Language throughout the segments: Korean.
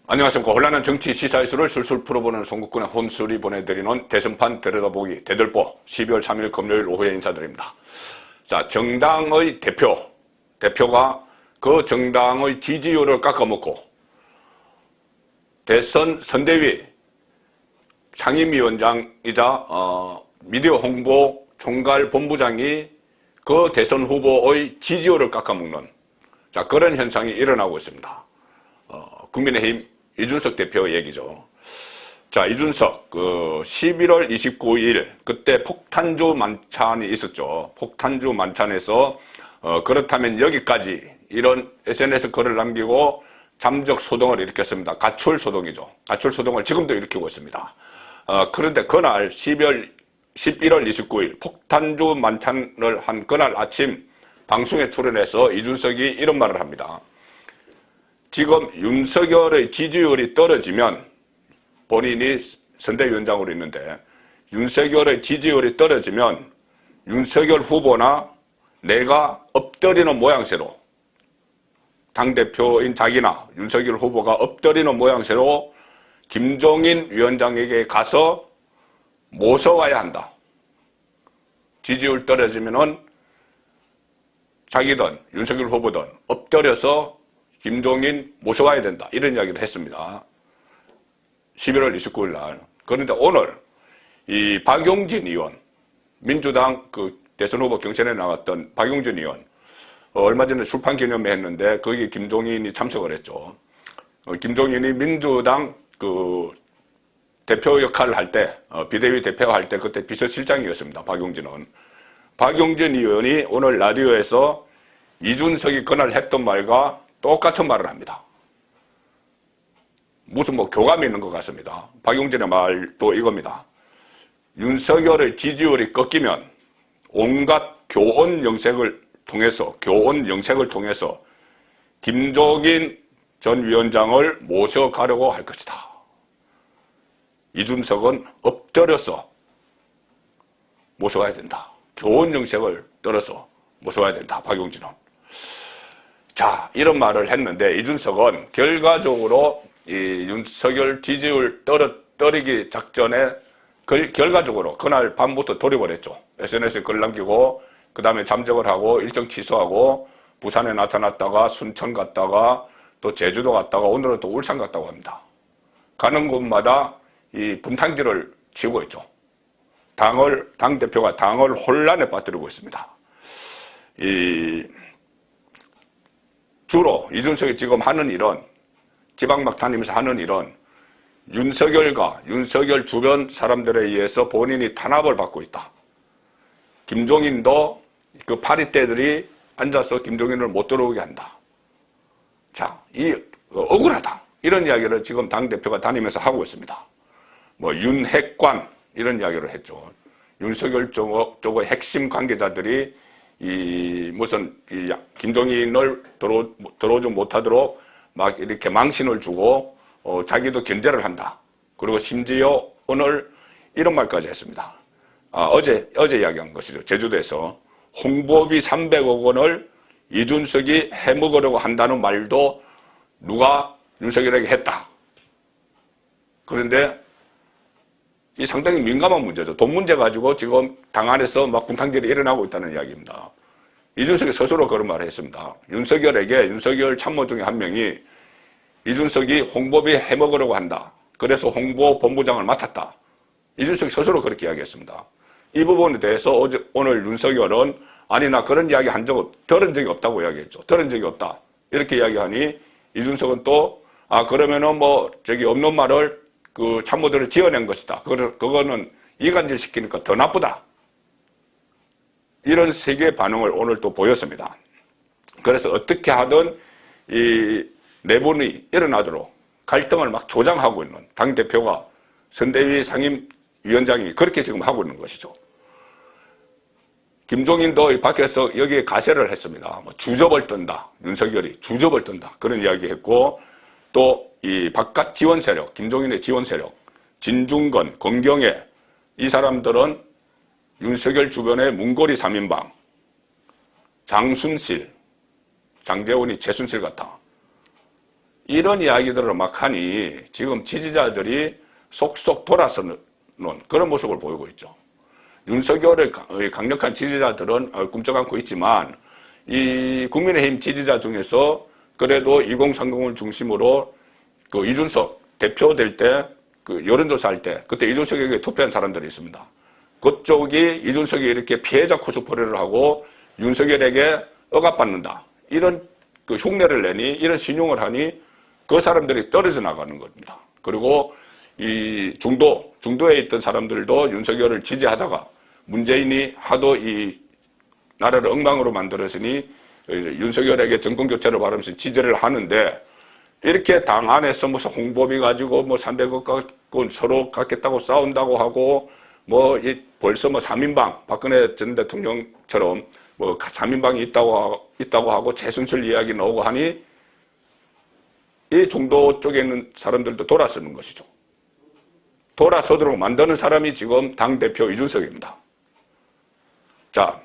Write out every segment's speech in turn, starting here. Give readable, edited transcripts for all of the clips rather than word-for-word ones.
안녕하십니까. 혼란한 정치 시사 이슈를 술술 풀어보는 송국군의 혼술이 보내드리는 대선판 들여다보기 대들보 12월 3일 금요일 오후에 인사드립니다. 자, 정당의 대표가 그 정당의 지지율을 깎아먹고 대선 선대위 상임위원장이자 미디어 홍보 총괄 본부장이 그 대선 후보의 지지율을 깎아먹는 그런 현상이 일어나고 있습니다. 국민의힘 이준석 대표 얘기죠. 자, 이준석, 11월 29일, 그때 폭탄주 만찬이 있었죠. 폭탄주 만찬에서, 그렇다면 여기까지 이런 SNS 글을 남기고 잠적 소동을 일으켰습니다. 가출 소동이죠. 가출 소동을 지금도 일으키고 있습니다. 그런데 그날 11월 29일 폭탄주 만찬을 한 그날 아침 방송에 출연해서 이준석이 이런 말을 합니다. 지금 윤석열의 지지율이 떨어지면 본인이 선대위원장으로 있는데 윤석열의 지지율이 떨어지면 윤석열 후보나 내가 엎드리는 모양새로 당대표인 자기나 윤석열 후보가 엎드리는 모양새로 김종인 위원장에게 가서 모셔와야 한다. 지지율 떨어지면은 자기든 윤석열 후보든 엎드려서 김종인 모셔와야 된다. 이런 이야기를 했습니다. 11월 29일 날. 그런데 오늘 이 박용진 의원, 민주당 대선 후보 경선에 나왔던 박용진 의원, 얼마 전에 출판 기념회 했는데 거기 김종인이 참석을 했죠. 김종인이 민주당 대표 역할을 할 때, 비대위 대표 할 때 그때 비서실장이었습니다. 박용진은. 박용진 의원이 오늘 라디오에서 이준석이 그날 했던 말과 똑같은 말을 합니다. 무슨 교감이 있는 것 같습니다. 박용진의 말도 이겁니다. 윤석열의 지지율이 꺾이면 온갖 교원 영색을 통해서 김종인 전 위원장을 모셔가려고 할 것이다. 이준석은 엎드려서 모셔와야 된다. 교원 영색을 떨어서 모셔와야 된다. 박용진은. 자, 이런 말을 했는데 이준석은 결과적으로 이 윤석열 지지율 떨어뜨리기 작전에 결과적으로 그날 밤부터 돌입을 했죠. SNS에 글 남기고 그 다음에 잠적을 하고 일정 취소하고 부산에 나타났다가 순천 갔다가 또 제주도 갔다가 오늘은 또 울산 갔다고 합니다. 가는 곳마다 이 분탕질을 치고 있죠. 당대표가 당을 혼란에 빠뜨리고 있습니다. 주로 이준석이 지금 하는 일은 지방막 다니면서 하는 일은 윤석열과 윤석열 주변 사람들에 의해서 본인이 탄압을 받고 있다. 김종인도 그 파리떼들이 앉아서 김종인을 못 들어오게 한다. 자, 억울하다. 이런 이야기를 지금 당대표가 다니면서 하고 있습니다. 윤핵관 이런 이야기를 했죠. 윤석열 쪽의 핵심 관계자들이 김종인을 들어오지 못하도록 막 이렇게 망신을 주고, 자기도 견제를 한다. 그리고 심지어 오늘 이런 말까지 했습니다. 어제 이야기한 것이죠. 제주도에서 홍보비 300억 원을 이준석이 해먹으려고 한다는 말도 누가 윤석열에게 했다. 그런데 이 상당히 민감한 문제죠. 돈 문제 가지고 지금 당 안에서 막 분탕질이 일어나고 있다는 이야기입니다. 이준석이 스스로 그런 말을 했습니다. 윤석열 참모 중에 한 명이 이준석이 홍보비 해먹으려고 한다. 그래서 홍보 본부장을 맡았다. 이준석이 스스로 그렇게 이야기했습니다. 이 부분에 대해서 오늘 윤석열은 아니 나 그런 이야기 들은 적이 없다고 이야기했죠. 들은 적이 없다. 이렇게 이야기하니 이준석은 또 그러면은 없는 말을 참모들을 지어낸 것이다. 그거는 이간질 시키니까 더 나쁘다. 이런 세계의 반응을 오늘 또 보였습니다. 그래서 어떻게 하든 이 내분이 일어나도록 갈등을 막 조장하고 있는 당대표가 선대위 상임위원장이 그렇게 지금 하고 있는 것이죠. 김종인도 밖에서 여기에 가세를 했습니다. 주접을 떤다. 윤석열이 주접을 떤다. 그런 이야기 했고 또 이 바깥 지원 세력, 김종인의 지원 세력, 진중권, 권경애 이 사람들은 윤석열 주변의 문고리 3인방, 장순실, 장재원이 최순실 같아. 이런 이야기들을 막 하니 지금 지지자들이 속속 돌아서는 그런 모습을 보이고 있죠. 윤석열의 강력한 지지자들은 꿈쩍 않고 있지만 이 국민의힘 지지자 중에서 그래도 2030을 중심으로 그 이준석 대표 될 때 그 여론조사할 때 그때 이준석에게 투표한 사람들이 있습니다. 그쪽이 이준석이 이렇게 피해자 코스프레를 하고 윤석열에게 억압받는다. 이런 그 흉내를 내니 이런 신용을 하니 그 사람들이 떨어져 나가는 겁니다. 그리고 이 중도에 있던 사람들도 윤석열을 지지하다가 문재인이 하도 이 나라를 엉망으로 만들었으니 윤석열에게 정권교체를 바라면서 지지를 하는데 이렇게 당 안에서 무슨 홍보비 가지고 뭐 300억 갖고 서로 갖겠다고 싸운다고 하고 뭐 벌써 뭐 3인방 박근혜 전 대통령처럼 뭐 3인방이 있다고 하고 최순실 이야기 나오고 하니 이 중도 쪽에 있는 사람들도 돌아서는 것이죠. 돌아서도록 만드는 사람이 지금 당대표 이준석입니다. 자,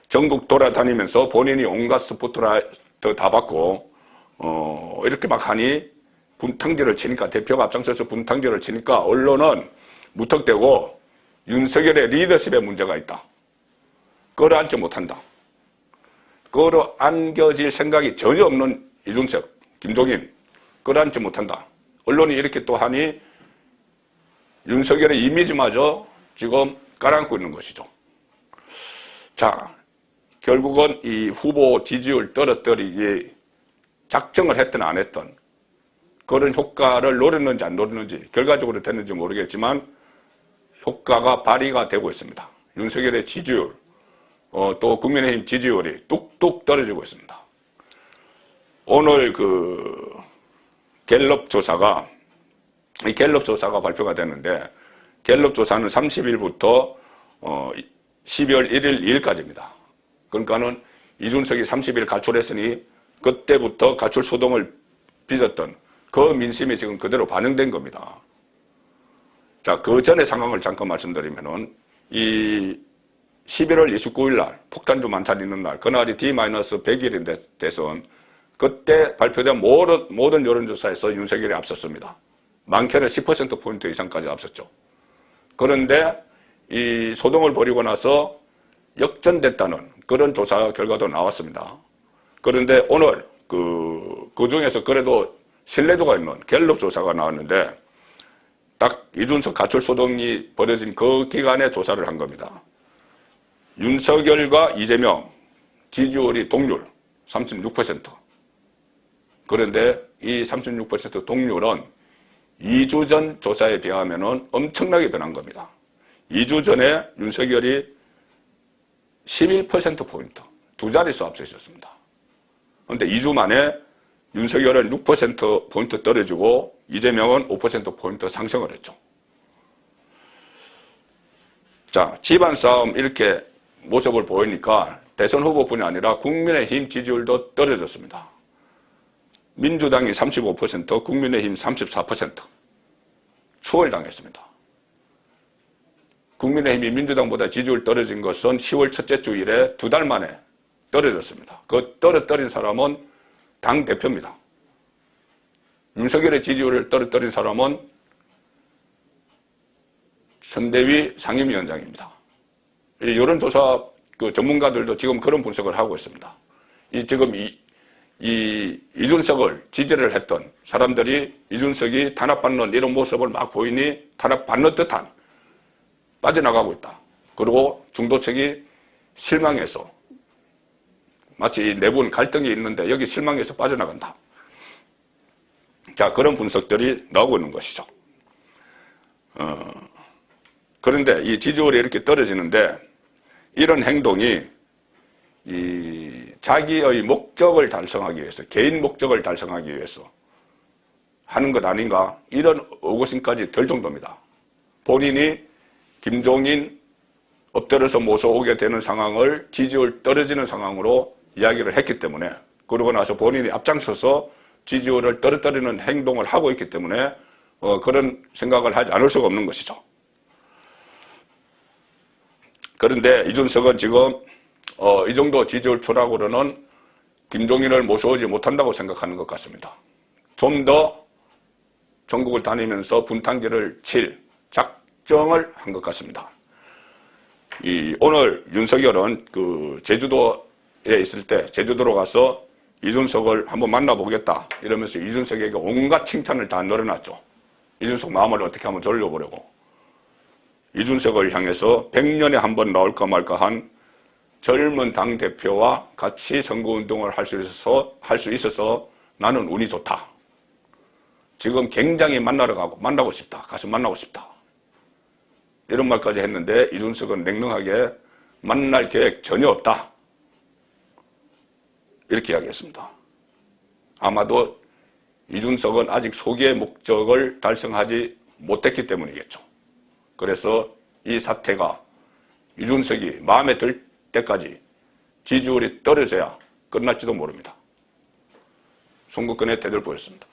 전국 돌아다니면서 본인이 온갖 스포트라이트 다 받고 이렇게 막 하니 분탕질을 치니까 대표가 앞장서서 분탕질을 치니까 언론은 무턱대고 윤석열의 리더십에 문제가 있다. 끌어안지 못한다. 끌어안겨질 생각이 전혀 없는 이준석, 김종인 끌어안지 못한다. 언론이 이렇게 또 하니 윤석열의 이미지마저 지금 깔아앉고 있는 것이죠. 자, 결국은 이 후보 지지율 떨어뜨리기 작정을 했든 안 했든 그런 효과를 노렸는지 안 노렸는지 결과적으로 됐는지 모르겠지만 효과가 발휘가 되고 있습니다. 윤석열의 지지율 또 국민의힘 지지율이 뚝뚝 떨어지고 있습니다. 오늘 그 갤럽 조사가 발표가 됐는데 갤럽 조사는 30일부터 12월 1일 2일까지입니다. 그러니까는 이준석이 30일 가출했으니 그때부터 가출 소동을 빚었던 그 민심이 지금 그대로 반영된 겁니다. 자, 그 전의 상황을 잠깐 말씀드리면은 이 11월 29일 날 폭탄주 만찬 있는 날 그날이 D-100일인데 대선 그때 발표된 모든 여론조사에서 윤석열이 앞섰습니다. 많게는 10%포인트 이상까지 앞섰죠. 그런데 이 소동을 벌이고 나서 역전됐다는 그런 조사 결과도 나왔습니다. 그런데 오늘 그 중에서 그래도 신뢰도가 있는 갤럽 조사가 나왔는데 딱 이준석 가출 소동이 벌어진 그 기간에 조사를 한 겁니다. 윤석열과 이재명 지지율이 동률 36%. 그런데 이 36% 동률은 2주 전 조사에 비하면 엄청나게 변한 겁니다. 2주 전에 윤석열이 11%포인트, 두 자릿수 앞서 있었습니다. 그런데 2주 만에 윤석열은 6%포인트 떨어지고 이재명은 5%포인트 상승을 했죠. 자, 집안 싸움 이렇게 모습을 보이니까 대선 후보뿐이 아니라 국민의힘 지지율도 떨어졌습니다. 민주당이 35%, 국민의힘 34% 추월당했습니다. 국민의힘이 민주당보다 지지율 떨어진 것은 10월 첫째 주 이래 2달 만에 떨어졌습니다. 그 떨어뜨린 사람은 당대표입니다. 윤석열의 지지율을 떨어뜨린 사람은 선대위 상임위원장입니다. 이 여론조사 그 전문가들도 지금 그런 분석을 하고 있습니다. 지금 이준석을 지지를 했던 사람들이 이준석이 탄압받는 이런 모습을 막 보이니 탄압받는 듯한 빠져나가고 있다. 그리고 중도층이 실망해서 마치 내분 갈등이 있는데 여기 실망해서 빠져나간다. 자, 그런 분석들이 나오고 있는 것이죠. 그런데 이 지지율이 이렇게 떨어지는데 이런 행동이 자기의 목적을 달성하기 위해서, 개인 목적을 달성하기 위해서 하는 것 아닌가, 이런 의구심까지 들 정도입니다. 본인이 김종인 엎드려서 모셔오게 되는 상황을 지지율 떨어지는 상황으로 이야기를 했기 때문에, 그러고 나서 본인이 앞장서서 지지율을 떨어뜨리는 행동을 하고 있기 때문에 그런 생각을 하지 않을 수가 없는 것이죠. 그런데 이준석은 지금 이 정도 지지율 추락으로는 김종인을 모셔오지 못한다고 생각하는 것 같습니다. 좀 더 전국을 다니면서 분탕질을 칠 작정을 한 것 같습니다. 오늘 윤석열은 제주도에 있을 때 제주도로 가서 이준석을 한번 만나보겠다 이러면서 이준석에게 온갖 칭찬을 다 늘어놨죠. 이준석 마음을 어떻게 하면 돌려보려고. 이준석을 향해서 100년에 한 번 나올까 말까 한 젊은 당대표와 같이 선거운동을 할 수 있어서 나는 운이 좋다. 지금 굉장히 만나고 싶다. 가서 만나고 싶다. 이런 말까지 했는데 이준석은 냉랭하게 만날 계획 전혀 없다. 이렇게 이야기했습니다. 아마도 이준석은 아직 소기의 목적을 달성하지 못했기 때문이겠죠. 그래서 이 사태가 이준석이 마음에 들 때까지 지지율이 떨어져야 끝날지도 모릅니다. 송국근의 대들 보였습니다.